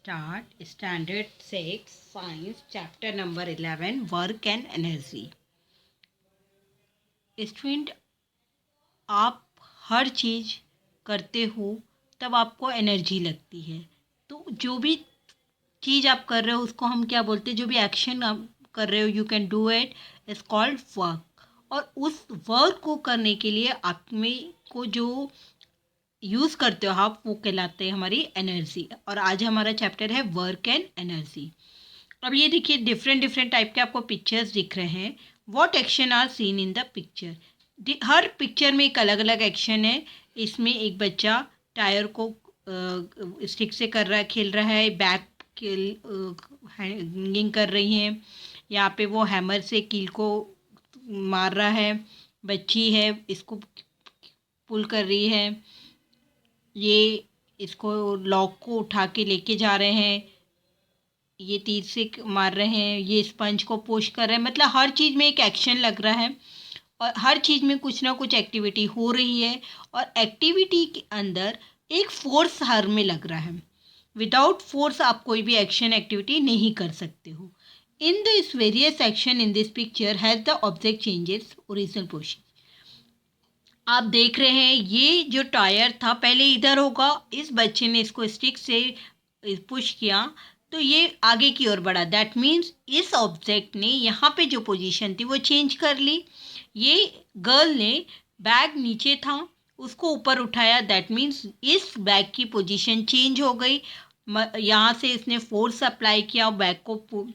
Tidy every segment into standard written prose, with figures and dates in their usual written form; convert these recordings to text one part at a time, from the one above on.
start Standard 6 Science Chapter number 11 Work and Energy। Student, आप हर चीज़ करते हो तब आपको एनर्जी लगती है। तो जो भी चीज़ आप कर रहे हो उसको हम क्या बोलते हैं? जो भी एक्शन आप कर रहे हो, you can do it, is called work. और उस वर्क को करने के लिए आप में को जो यूज़ करते हो आप, वो कहलाते हैं हमारी एनर्जी। और आज हमारा चैप्टर है वर्क एंड एनर्जी। अब ये देखिए, डिफरेंट डिफरेंट टाइप के आपको पिक्चर्स दिख रहे हैं। What action are seen in the picture? हर पिक्चर में एक अलग अलग एक्शन है। इसमें एक बच्चा टायर को स्टिक से कर रहा है, खेल रहा है। बैक हैंगिंग कर रही है। यहाँ पे वो हैमर से कील को मार रहा है। बच्ची है, इसको पुल कर रही है। ये इसको लॉक को उठा के लेके जा रहे हैं। ये तीर से मार रहे हैं। ये स्पंज को पुश कर रहे हैं। मतलब हर चीज़ में एक एक्शन लग रहा है और हर चीज़ में कुछ ना कुछ एक्टिविटी हो रही है। और एक्टिविटी के अंदर एक फोर्स हर में लग रहा है। विदाउट फोर्स आप कोई भी एक्शन एक्टिविटी नहीं कर सकते हो। In this various action in this picture has the object changes original position. आप देख रहे हैं ये जो टायर था पहले इधर होगा, इस बच्चे ने इसको स्टिक से पुश किया तो ये आगे की ओर बढ़ा। दैट मीन्स इस ऑब्जेक्ट ने यहाँ पे जो पोजीशन थी वो चेंज कर ली। ये गर्ल ने बैग नीचे था, उसको ऊपर उठाया। दैट मीन्स इस बैग की पोजीशन चेंज हो गई। यहाँ से इसने फोर्स अप्लाई किया बैग को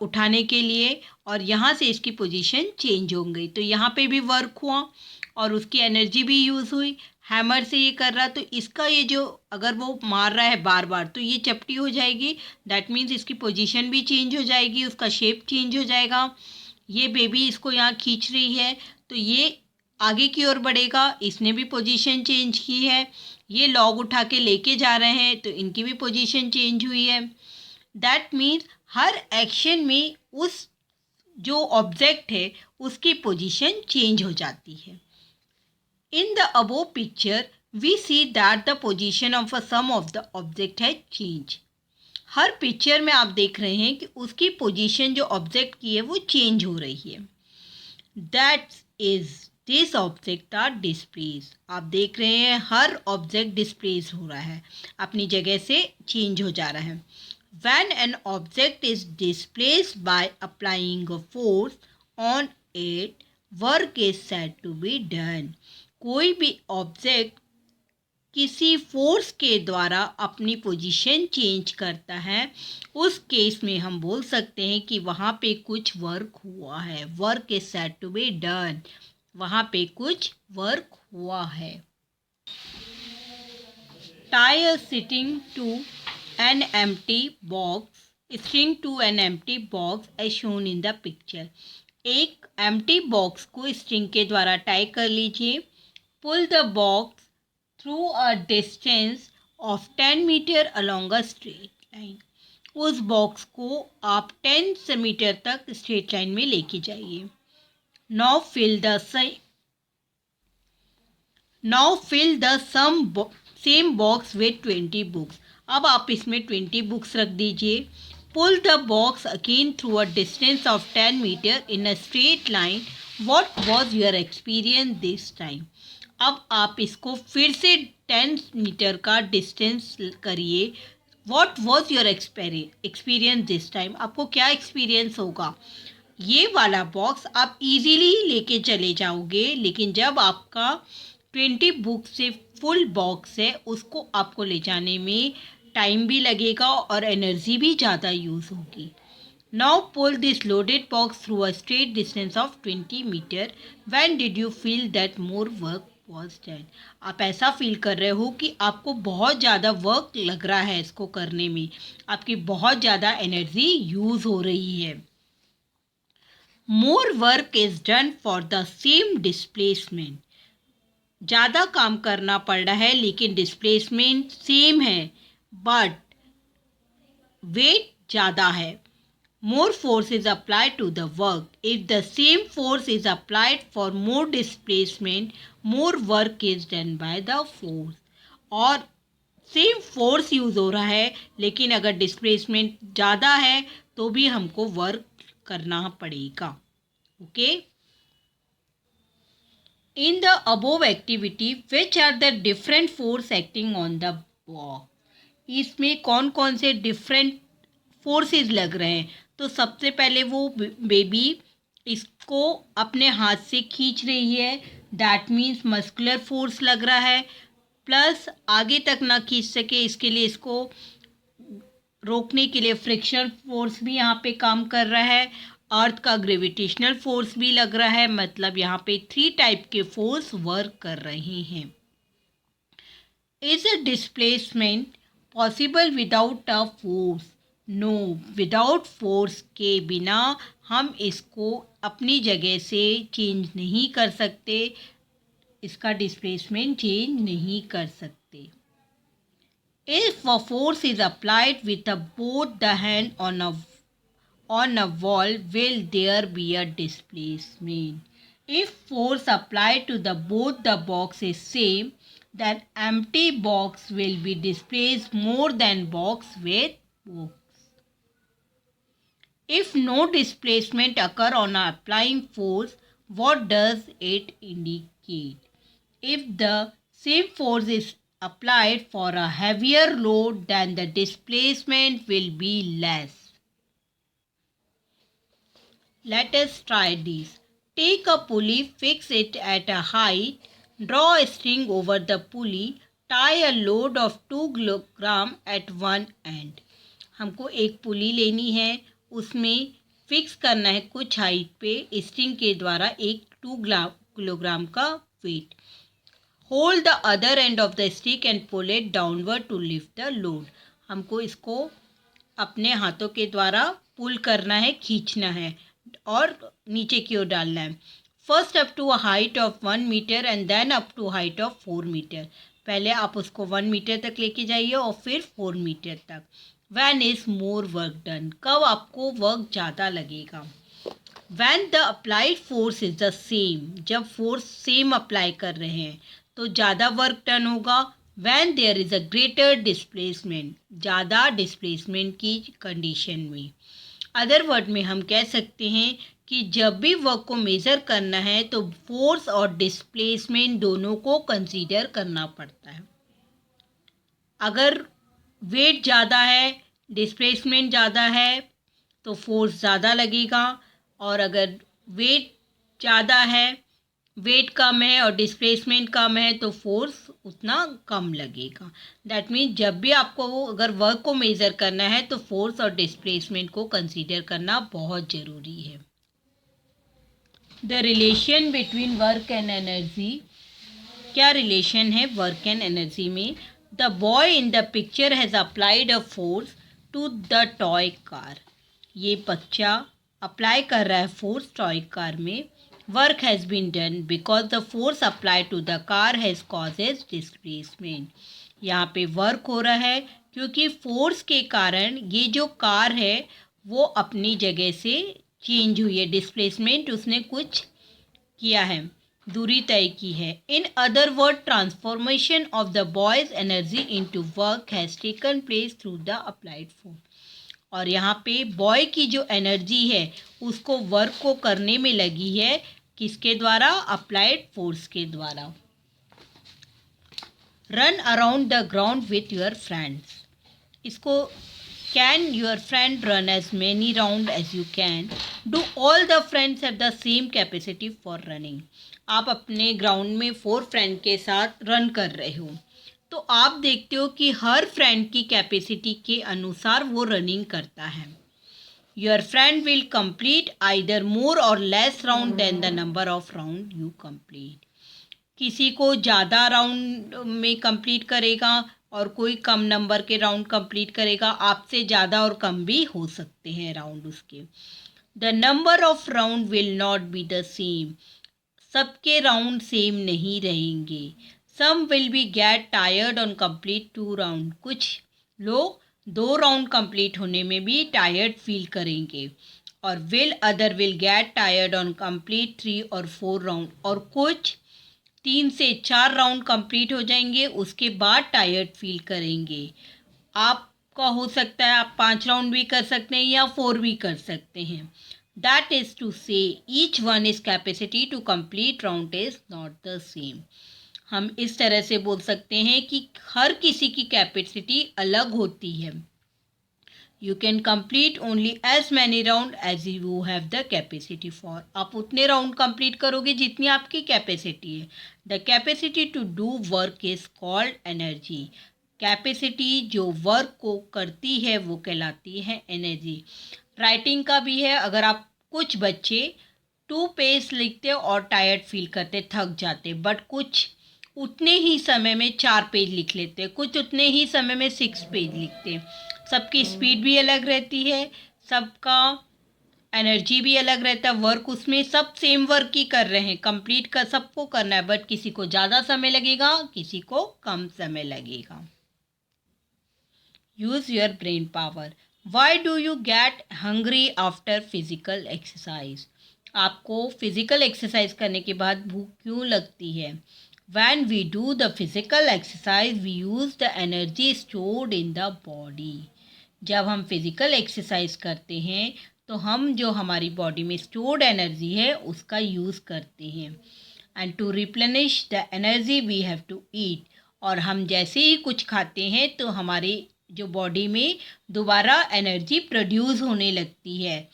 उठाने के लिए और यहाँ से इसकी पोजीशन चेंज हो गई। तो यहाँ पे भी वर्क हुआ और उसकी एनर्जी भी यूज़ हुई। हैमर से ये कर रहा, तो इसका ये जो अगर वो मार रहा है बार बार तो ये चपटी हो जाएगी। दैट मीन्स इसकी पोजीशन भी चेंज हो जाएगी, उसका शेप चेंज हो जाएगा। ये बेबी इसको यहाँ खींच रही है तो ये आगे की ओर बढ़ेगा। इसने भी पोजीशन चेंज की है। ये लॉग उठा के लेके जा रहे हैं तो इनकी भी पोजीशन चेंज हुई है। दैट मीन्स हर एक्शन में उस जो ऑब्जेक्ट है उसकी पोजीशन चेंज हो जाती है। In the above picture, we see that the position of a some of the object has changed. Her picture में आप देख रहे हैं कि उसकी पोजीशन जो ऑब्जेक्ट की है वो चेंज हो रही है। That is this object are displace. आप देख रहे हैं हर ऑब्जेक्ट डिस्प्लेस हो रहा है, अपनी जगह से चेंज हो जा रहा है। When an object is displaced by applying a force on it, work is said to be done. कोई भी ऑब्जेक्ट किसी फोर्स के द्वारा अपनी पोजीशन चेंज करता है, उस केस में हम बोल सकते हैं कि वहाँ पे कुछ वर्क हुआ है। Work is said to be done. वहाँ पे कुछ वर्क हुआ है। Tyre sitting to an empty box, string to an empty box as shown in the picture. एक एम्प्टी बॉक्स को स्ट्रिंग के द्वारा टाई कर लीजिए। Pull the box through a distance of 10 meter along a straight line. उस box को आप 10 metre तक स्ट्रेट लाइन में लेके जाइए। Now fill the same box with 20 books. अब आप इसमें 20 बुक्स रख दीजिए। Pull the box again through a distance of 10 meter in a straight line. What was your experience this time? अब आप इसको फिर से 10 मीटर का डिस्टेंस करिए। What was your experience this time? आपको क्या एक्सपीरियंस होगा? ये वाला बॉक्स आप इजीली लेके चले जाओगे, लेकिन जब आपका 20 बुक से फुल बॉक्स है उसको आपको ले जाने में टाइम भी लगेगा और एनर्जी भी ज़्यादा यूज़ होगी। Now pull this loaded box through a straight distance of 20 meter. When did you feel that more work was done? आप ऐसा फील कर रहे हो कि आपको बहुत ज़्यादा वर्क लग रहा है इसको करने में, आपकी बहुत ज़्यादा एनर्जी यूज़ हो रही है। More work is done for the same displacement. ज़्यादा काम करना पड़ रहा है लेकिन डिस्प्लेसमेंट सेम है, बट वेट ज़्यादा है। More force is applied to the work. If the same force is applied for more displacement, more work is done by the force. और सेम फोर्स यूज़ हो रहा है, लेकिन अगर डिस्प्लेसमेंट ज़्यादा है तो भी हमको वर्क करना पड़ेगा। Okay. In the above activity, which are the different force acting on the box? इसमें कौन कौन से डिफरेंट फोर्सेस लग रहे हैं? तो सबसे पहले वो बेबी इसको अपने हाथ से खींच रही है, दैट मीन्स मस्कुलर फोर्स लग रहा है। प्लस आगे तक ना खींच सके इसके लिए इसको रोकने के लिए फ्रिक्शन फोर्स भी यहाँ पे काम कर रहा है। अर्थ का ग्रेविटेशनल फोर्स भी लग रहा है। मतलब यहाँ पे 3 टाइप के फोर्स वर्क कर रहे हैं। Is a displacement possible without a force? No, without force के बिना हम इसको अपनी जगह से चेंज नहीं कर सकते, इसका डिस्प्लेसमेंट चेंज नहीं कर सकते। If a force is applied with both the hand on a wall, will there be a displacement? If force applied to both the box is same, then empty box will be displaced more than box with force. If no displacement occur on applying force, what does it indicate? If the same force is applied for a heavier load, then the displacement will be less. Let us try this. Take a pulley, fix it at a height, draw a string over the pulley, tie a load of 2 kilogram at one end. हमको एक पुली लेनी है, उसमें fix करना है कुछ height पे string के द्वारा एक 2 किलोग्राम का weight. Hold the other end of the stick and pull it downward to lift the load. हमको इसको अपने हाथों के द्वारा पुल करना है, खींचना है और नीचे की ओर डालना है। First up to a height of 1 metre and then up to height of 4 metre. पहले आप उसको 1 मीटर तक लेके जाइए और फिर 4 मीटर तक। When is more work done? कब आपको वर्क ज़्यादा लगेगा? When the applied force is the same, जब फोर्स सेम अप्लाई कर रहे हैं तो ज़्यादा वर्क डन होगा। When there is a greater displacement, ज़्यादा डिस्प्लेसमेंट की कंडीशन में। अदर वर्ड में हम कह सकते हैं कि जब भी वर्क को मेज़र करना है तो फोर्स और डिस्प्लेसमेंट दोनों को कंसीडर करना पड़ता है। अगर वेट ज़्यादा है, डिस्प्लेसमेंट ज़्यादा है तो फोर्स ज़्यादा लगेगा, और अगर वेट ज़्यादा है, वेट कम है और डिस्प्लेसमेंट कम है तो फोर्स उतना कम लगेगा। दैट मीन्स जब भी आपको अगर वर्क को मेज़र करना है तो फोर्स और डिस्प्लेसमेंट को कंसीडर करना बहुत ज़रूरी है। The relation between work and energy. क्या रिलेशन है वर्क एंड एनर्जी में? The boy in the picture has applied a force to the toy car. ये बच्चा अप्लाई कर रहा है फोर्स टॉय कार में। Work has been done because the force applied to the car has causes displacement. यहाँ पे work हो रहा है क्योंकि फोर्स के कारण ये जो कार है वो अपनी जगह से चेंज हुई है, डिस्प्लेसमेंट उसने कुछ किया है, दूरी तय की है। In other word, transformation of the boys energy into work has taken place through the applied force. और यहाँ पे बॉय की जो एनर्जी है उसको वर्क को करने में लगी है, किसके द्वारा? अप्लाइड फोर्स के द्वारा। Run around the ground with your friends. इसको can your friend run as many round as you can? Do all the friends have the same capacity for running? आप अपने ग्राउंड में 4 फ्रेंड के साथ run कर रहे हो तो आप देखते हो कि हर फ्रेंड की कैपेसिटी के अनुसार वो रनिंग करता है। Your friend will complete either more और less round than the number of round you complete. किसी को ज़्यादा राउंड में कंप्लीट करेगा और कोई कम नंबर के राउंड कंप्लीट करेगा। आपसे ज़्यादा और कम भी हो सकते हैं राउंड उसके। The number of round will not be the same. सबके राउंड सेम नहीं रहेंगे। Some will be get tired on complete 2 round. कुछ लोग 2 राउंड कंप्लीट होने में भी टायर्ड फील करेंगे। और other will get tired on complete 3 और 4 राउंड। और कुछ 3 से 4 राउंड कंप्लीट हो जाएंगे, उसके बाद टायर्ड फील करेंगे। आपका हो सकता है आप 5 राउंड भी कर सकते हैं या 4 भी कर सकते हैं। That is to say each one is capacity to complete round is not the same. हम इस तरह से बोल सकते हैं कि हर किसी की कैपेसिटी अलग होती है। You can complete only as many round as you have the capacity for. आप उतने राउंड कंप्लीट करोगे जितनी आपकी कैपेसिटी है। The capacity to do work is called energy. Capacity जो वर्क को करती है वो कहलाती है एनर्जी। राइटिंग का भी है, अगर आप कुछ बच्चे 2 पेज लिखते और टायर्ड फील करते, थक जाते, बट कुछ उतने ही समय में 4 पेज लिख लेते, कुछ उतने ही समय में 6 पेज लिखते। सबकी स्पीड भी अलग रहती है, सबका एनर्जी भी अलग रहता है। वर्क उसमें सब सेम वर्क ही कर रहे हैं, कंप्लीट कर सबको करना है, बट किसी को ज़्यादा समय लगेगा, किसी को कम समय लगेगा। Use your brain power. Why do you get hungry after physical exercise. आपको फिजिकल एक्सरसाइज करने के बाद भूख क्यों लगती है? When we do the physical exercise, we use the energy stored in the body. जब हम फिजिकल एक्सरसाइज करते हैं तो हम जो हमारी बॉडी में स्टोर्ड एनर्जी है उसका यूज़ करते हैं। And to replenish the energy we have to eat. और हम जैसे ही कुछ खाते हैं तो हमारी जो बॉडी में दोबारा एनर्जी प्रोड्यूस होने लगती है,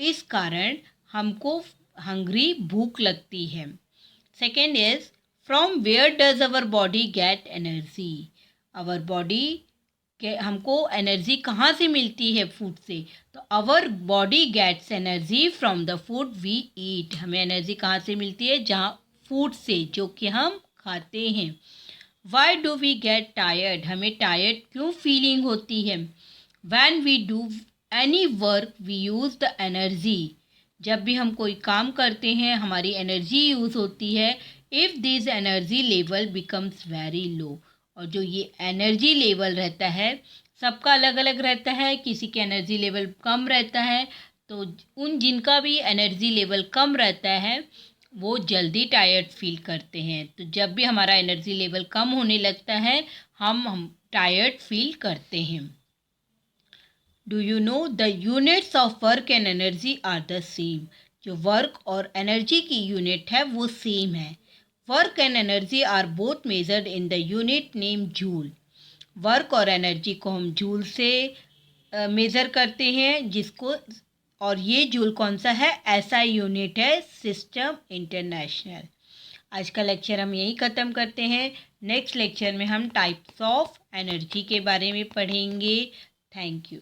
इस कारण हमको हंग्री भूख लगती है। Second is from where does our body get energy. Our body के हमको एनर्जी कहाँ से मिलती है? फूड से। तो our body gets energy from the food we eat. हमें एनर्जी कहाँ से मिलती है? जहाँ फूड से, जो कि हम खाते हैं। Why do we get tired. हमें टायर्ड क्यों फीलिंग होती है? When we do any work we use the energy. जब भी हम कोई काम करते हैं हमारी एनर्जी यूज़ होती है। If this energy level becomes very low. और जो ये एनर्जी लेवल रहता है सबका अलग अलग रहता है, किसी के एनर्जी लेवल कम रहता है, तो उन जिनका भी एनर्जी लेवल कम रहता है वो जल्दी टायर्ड फील करते हैं। तो जब भी हमारा एनर्जी लेवल कम होने लगता है हम टायर्ड फील करते हैं। Do you know the units of work and energy are the same. जो वर्क और एनर्जी की यूनिट है वो सेम है। Work and energy are both measured in the unit name joule. Work और एनर्जी को हम जूल से मेज़र करते हैं, जिसको, और ये जूल कौन सा है? ऐसा यूनिट है सिस्टम इंटरनेशनल। आज का लेक्चर हम यही ख़त्म करते हैं। नेक्स्ट लेक्चर में हम टाइप्स ऑफ एनर्जी के बारे में पढ़ेंगे। Thank you.